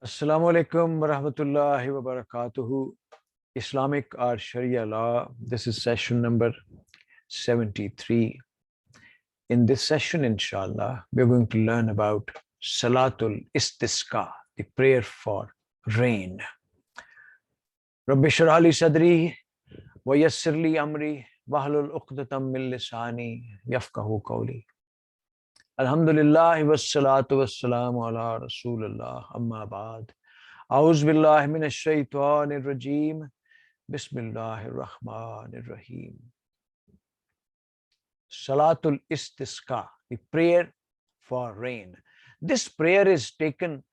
Assalamu alaikum wa rahmatullahi wa barakatuhu. Islamic or Sharia law. This is session number 73. In this session, inshallah, we're going to learn about Salatul Istisqa, the prayer for rain. Rabbi shrah li sadri wa yassir li amri wahlul uqdatam min lisani yafqahu qawli. Alhamdulillah wassalatu wassalamu ala rasulillah amma ba'd. A'udhu billahi minash shaitanir rajim. Bismillahir Rahmanir Rahim. Salatul Istisqa, the prayer for rain. This prayer is taken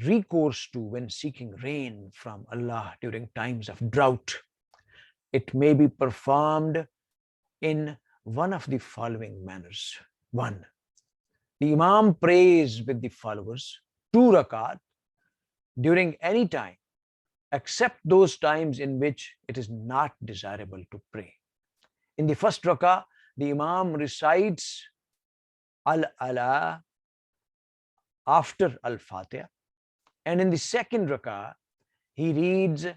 recourse to when seeking rain from Allah during times of drought. It may be performed in one of the following manners. 1. The Imam prays with the followers 2 rakat during any time, except those times in which it is not desirable to pray. In the first rakah, the Imam recites Al-Ala after Al-Fatiha, and in the second rakah, he reads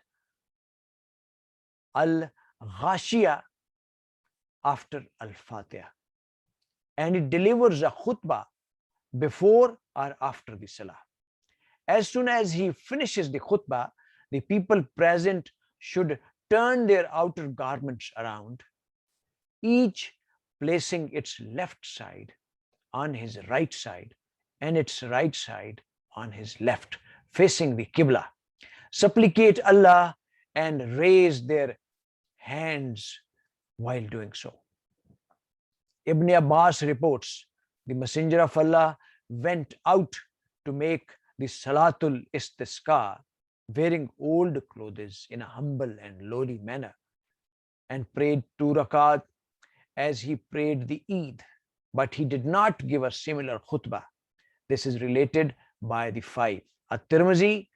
Al-Ghashiyah after Al-Fatiha, and he delivers a khutbah before or after the salah. As soon as he finishes the khutbah, the people present should turn their outer garments around, each placing its left side on his right side and its right side on his left, facing the Qibla, supplicate Allah and raise their hands while doing so. Ibn Abbas reports, the Messenger of Allah went out to make the Salatul Istisqa wearing old clothes in a humble and lowly manner, and prayed 2 rakat as he prayed the Eid, but he did not give a similar khutbah. This is related by the 5. At-Tirmizi,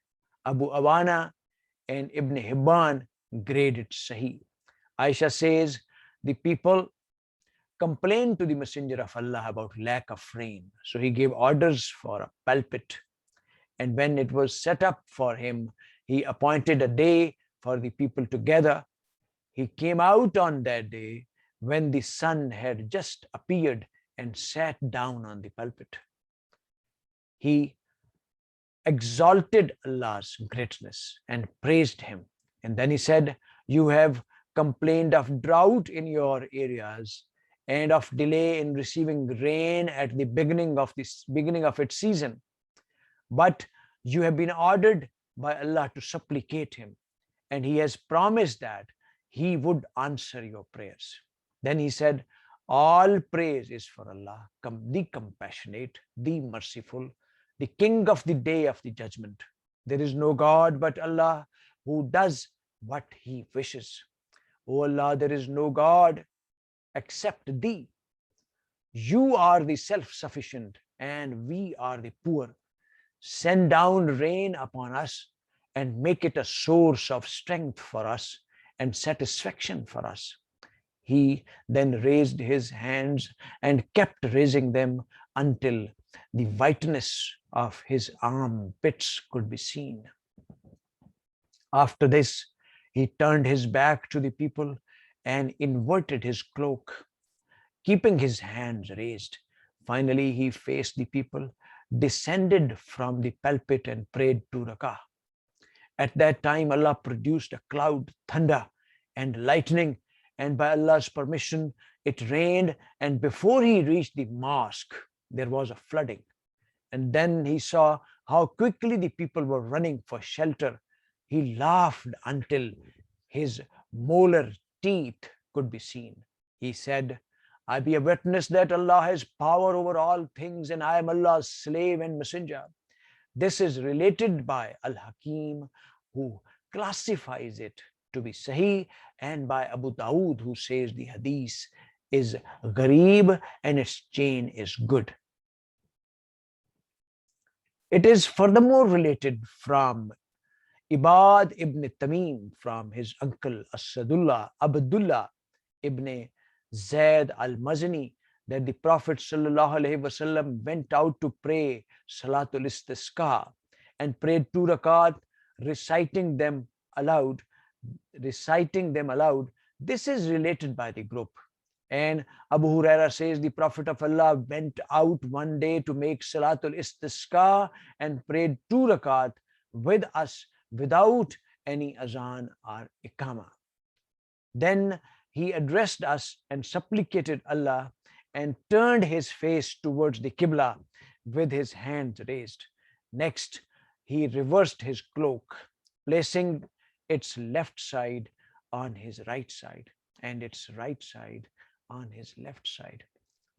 Abu Awana, and Ibn Hibban graded Sahih. Aisha says, the people complained to the Messenger of Allah about lack of rain, so he gave orders for a pulpit. And when it was set up for him, he appointed a day for the people to gather. He came out on that day when the sun had just appeared and sat down on the pulpit. He exalted Allah's greatness and praised him. And then he said, you have complained of drought in your areas and of delay in receiving rain at the beginning of its season. But you have been ordered by Allah to supplicate him, and he has promised that he would answer your prayers. Then he said, all praise is for Allah, the compassionate, the merciful, the King of the day of the judgment. There is no God but Allah who does what he wishes. O Allah, there is no God except thee. You are the self-sufficient and we are the poor. Send down rain upon us and make it a source of strength for us and satisfaction for us. He then raised his hands and kept raising them until the whiteness of his armpits could be seen. After this, he turned his back to the people and inverted his cloak, keeping his hands raised. Finally, he faced the people, descended from the pulpit and prayed 2 rakah. At that time, Allah produced a cloud, thunder, and lightning, and by Allah's permission, it rained, and before he reached the mosque, there was a flooding. And then he saw how quickly the people were running for shelter. He laughed until his molar teeth could be seen. He said, I be a witness that Allah has power over all things and I am Allah's slave and messenger. This is related by Al-Hakim, who classifies it to be Sahih, and by Abu Dawood, who says the hadith is Gharib and its chain is good. It is furthermore related from Ibad ibn Tamim, from his uncle Abdullah ibn Zayd al-Mazani, that the Prophet ﷺ went out to pray Salatul Istisqa, and prayed 2 rakat, reciting them aloud. Reciting them aloud. This is related by the group. And Abu Huraira says the Prophet of Allah went out one day to make Salatul Istisqa and prayed 2 rakat with us without any azan or ikama. Then he addressed us and supplicated Allah and turned his face towards the Qibla with his hands raised. Next, he reversed his cloak, placing its left side on his right side and its right side on his left side.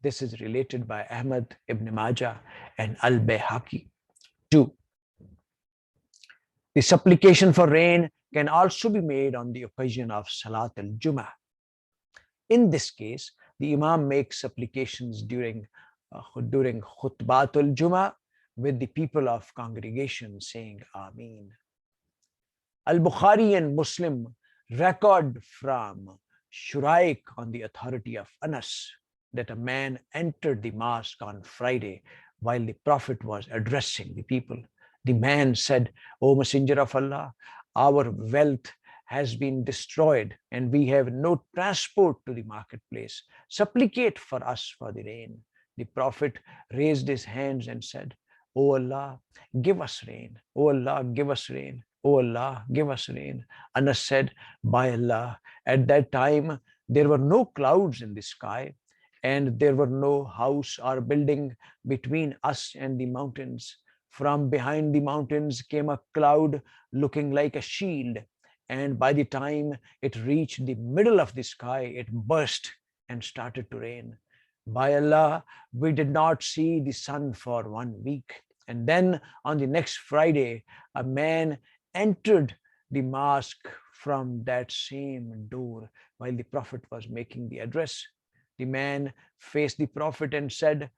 This is related by Ahmad ibn Majah and Al-Bayhaqi. 2. The supplication for rain can also be made on the occasion of Salat al-Jum'ah. In this case, the Imam makes supplications during Khutbatul Jum'ah with the people of congregation saying Ameen. Al-Bukhari and Muslim record from Shuraik on the authority of Anas that a man entered the mosque on Friday while the Prophet was addressing the people. The man said, O Messenger of Allah, our wealth has been destroyed and we have no transport to the marketplace. Supplicate for us for the rain. The Prophet raised his hands and said, O Allah, give us rain. O Allah, give us rain. O Allah, give us rain. Anas said, by Allah, at that time there were no clouds in the sky and there were no house or building between us and the mountains. From behind the mountains came a cloud looking like a shield, and by the time it reached the middle of the sky, it burst and started to rain. By Allah, we did not see the sun for 1 week. And then on the next Friday, a man entered the mosque from that same door while the Prophet was making the address. The man faced the Prophet and said,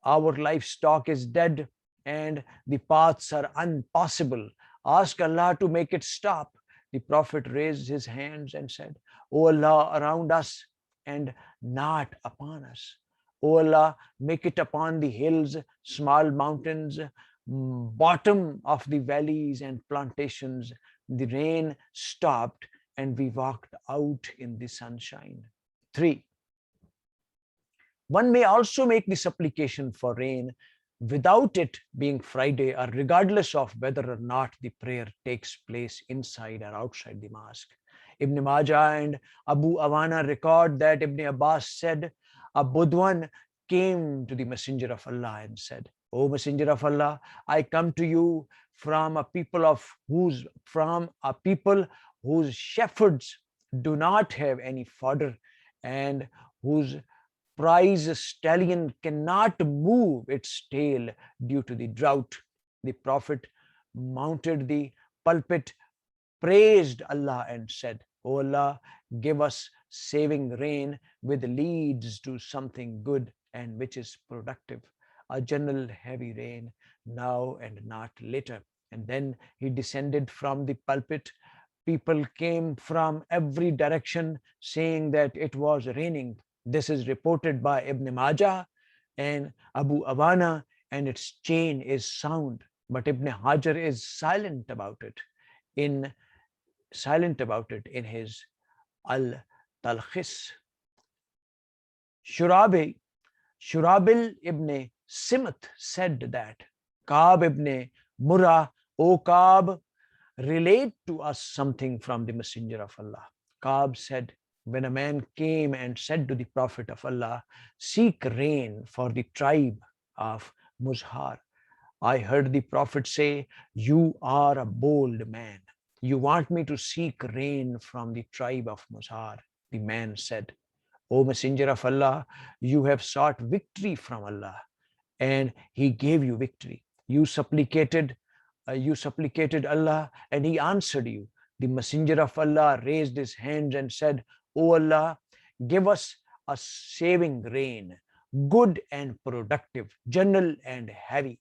our livestock is dead and the paths are impossible. Ask Allah to make it stop. The Prophet raised his hands and said, O Allah, around us and not upon us. O Allah, make it upon the hills, small mountains, bottom of the valleys and plantations. The rain stopped and we walked out in the sunshine. 3. One may also make the supplication for rain without it being Friday or regardless of whether or not the prayer takes place inside or outside the mosque. Ibn Majah and Abu Awana record that Ibn Abbas said, a Budwan came to the Messenger of Allah and said, O Messenger of Allah, I come to you from a people whose shepherds do not have any fodder and whose prize stallion cannot move its tail due to the drought. The Prophet mounted the pulpit, praised Allah and said, O Allah, give us saving rain which leads to something good and which is productive, a general heavy rain now and not later. And then he descended from the pulpit. People came from every direction saying that it was raining. This is reported by Ibn Majah and Abu Awana, and its chain is sound. But Ibn Hajar is silent about it in his Al-Talkhis. Shurabil ibn Simat said that Ka'b ibn Murrah, O Ka'b, relate to us something from the Messenger of Allah. Ka'b said, when a man came and said to the Prophet of Allah, seek rain for the tribe of Muzhar, I heard the Prophet say, you are a bold man. You want me to seek rain from the tribe of Muzhar? The man said, O Messenger of Allah, you have sought victory from Allah and he gave you victory. You supplicated Allah and he answered you. The Messenger of Allah raised his hands and said, O Allah, give us a saving rain, good and productive, general and heavy,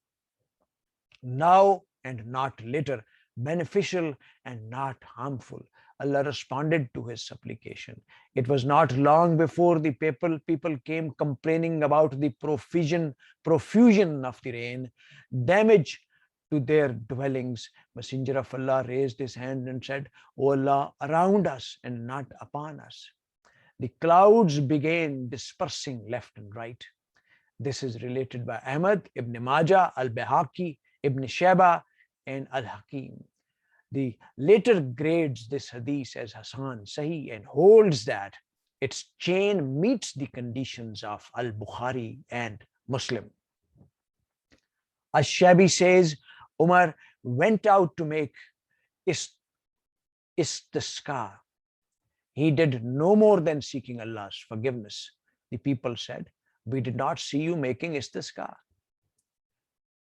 now and not later, beneficial and not harmful. Allah responded to his supplication. It was not long before the people came complaining about the profusion of the rain, damage to their dwellings. Messenger of Allah raised his hand and said, O Allah, around us and not upon us. The clouds began dispersing left and right. This is related by Ahmad, Ibn Majah, Al-Bahaqi, Ibn Sheba, and Al-Hakim. The later grades this hadith as Hasan Sahih and holds that its chain meets the conditions of Al-Bukhari and Muslim. Ash-Shabi says Umar went out to make istisqa. He did no more than seeking Allah's forgiveness. The people said, we did not see you making istisqa.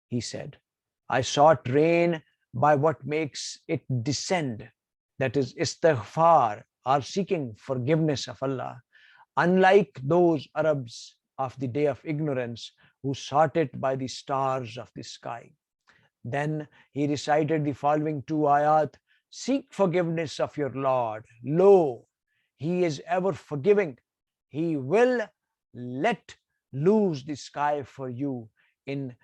He said, I sought rain by what makes it descend, that is istighfar, or seeking forgiveness of Allah, unlike those Arabs of the day of ignorance who sought it by the stars of the sky. Then he recited the following two ayat: seek forgiveness of your Lord. Lo, he is ever forgiving. He will let loose the sky for you in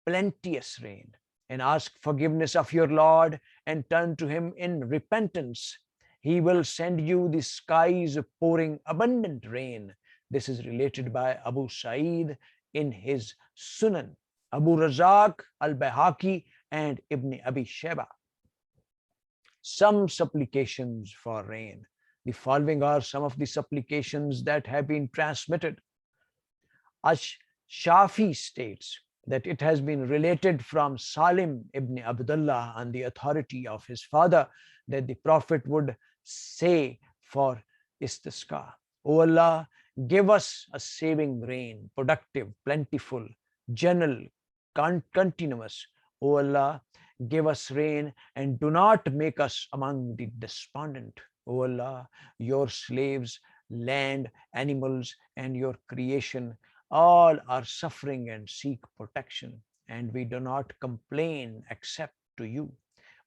plenteous rain. And ask forgiveness of your Lord and turn to him in repentance. He will send you the skies pouring abundant rain. This is related by Abu Sa'id in his Sunan, Abu Razak, Al-Bahaqi, and Ibn Abi Sheba. Some supplications for rain. The following are some of the supplications that have been transmitted. Ash-Shafi states that it has been related from Salim ibn Abdullah on the authority of his father that the Prophet would say for istisqa, O Allah, give us a saving rain, productive, plentiful, general, continuous. O Allah, give us rain and do not make us among the despondent. O Allah, your slaves, land, animals, and your creation all are suffering and seek protection, and we do not complain except to you.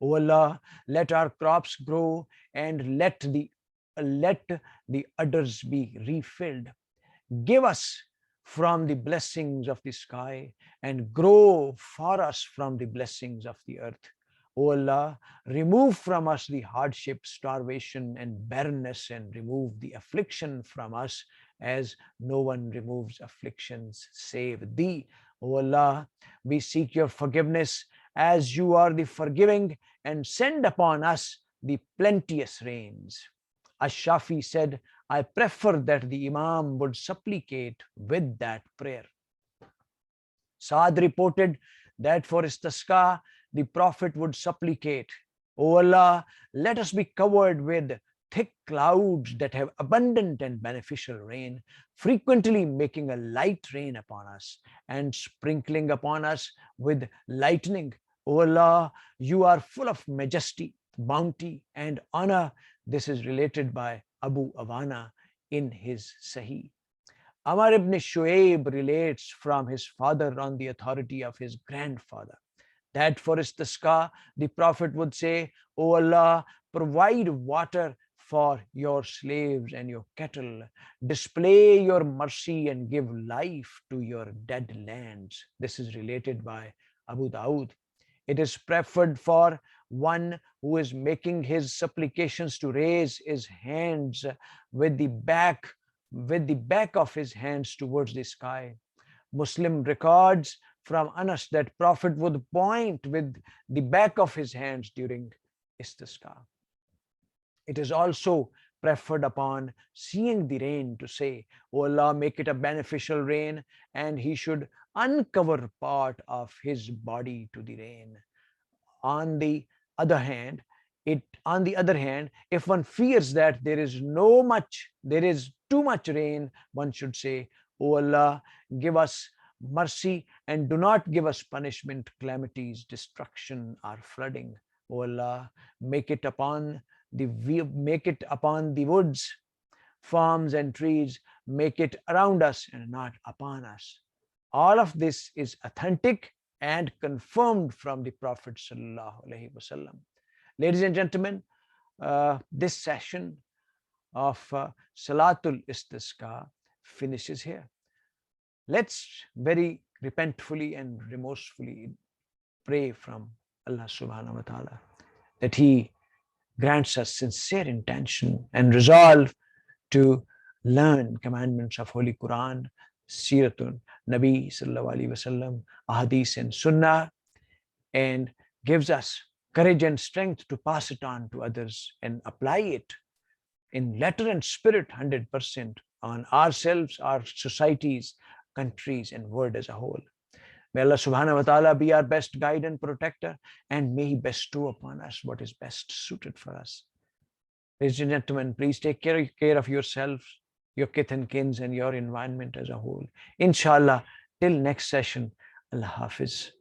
O Allah, let our crops grow and let the udders be refilled. Give us from the blessings of the sky and grow for us from the blessings of the earth. O Allah, remove from us the hardship, starvation, and barrenness, and remove the affliction from us, as no one removes afflictions save thee. O Allah, we seek your forgiveness as you are the forgiving, and send upon us the plenteous rains. Ash-Shafi said, I prefer that the Imam would supplicate with that prayer. Saad reported that for istisqa, the Prophet would supplicate, O Allah, let us be covered with thick clouds that have abundant and beneficial rain, frequently making a light rain upon us and sprinkling upon us with lightning. O Allah, you are full of majesty, bounty, and honor. This is related by Abu Awana in his Sahih. Amr ibn Shu'aib relates from his father on the authority of his grandfather that for istisqa, the Prophet would say, O Allah, provide water for your slaves and your cattle. Display your mercy and give life to your dead lands. This is related by Abu Dawud. It is preferred for one who is making his supplications to raise his hands with the back of his hands towards the sky. Muslim records from Anas that Prophet would point with the back of his hands during istisqa. It is also preferred upon seeing the rain to say, O Allah, make it a beneficial rain, and he should uncover part of his body to the rain. On the other hand, if one fears that there is too much rain, one should say, O Allah, give us mercy and do not give us punishment, calamities, destruction, or flooding. O Allah, make it upon the woods, farms, and trees. Make it around us and not upon us. All of this is authentic and confirmed from the Prophet sallallahu alaihi wasallam. Ladies and gentlemen, this session of Salatul Istisqa finishes here. Let's very repentfully and remorsefully pray from Allah subhanahu wa ta'ala that He grants us sincere intention and resolve to learn commandments of Holy Quran, Siratun, Nabi sallallahu alaihi wasallam, Ahadith and Sunnah, and gives us courage and strength to pass it on to others and apply it in letter and spirit 100% on ourselves, our societies, countries, and world as a whole. May Allah subhanahu wa ta'ala be our best guide and protector, and may He bestow upon us what is best suited for us. Ladies and gentlemen, please take care of yourselves, your kith and kins, and your environment as a whole. Inshallah, till next session, Allah Hafiz.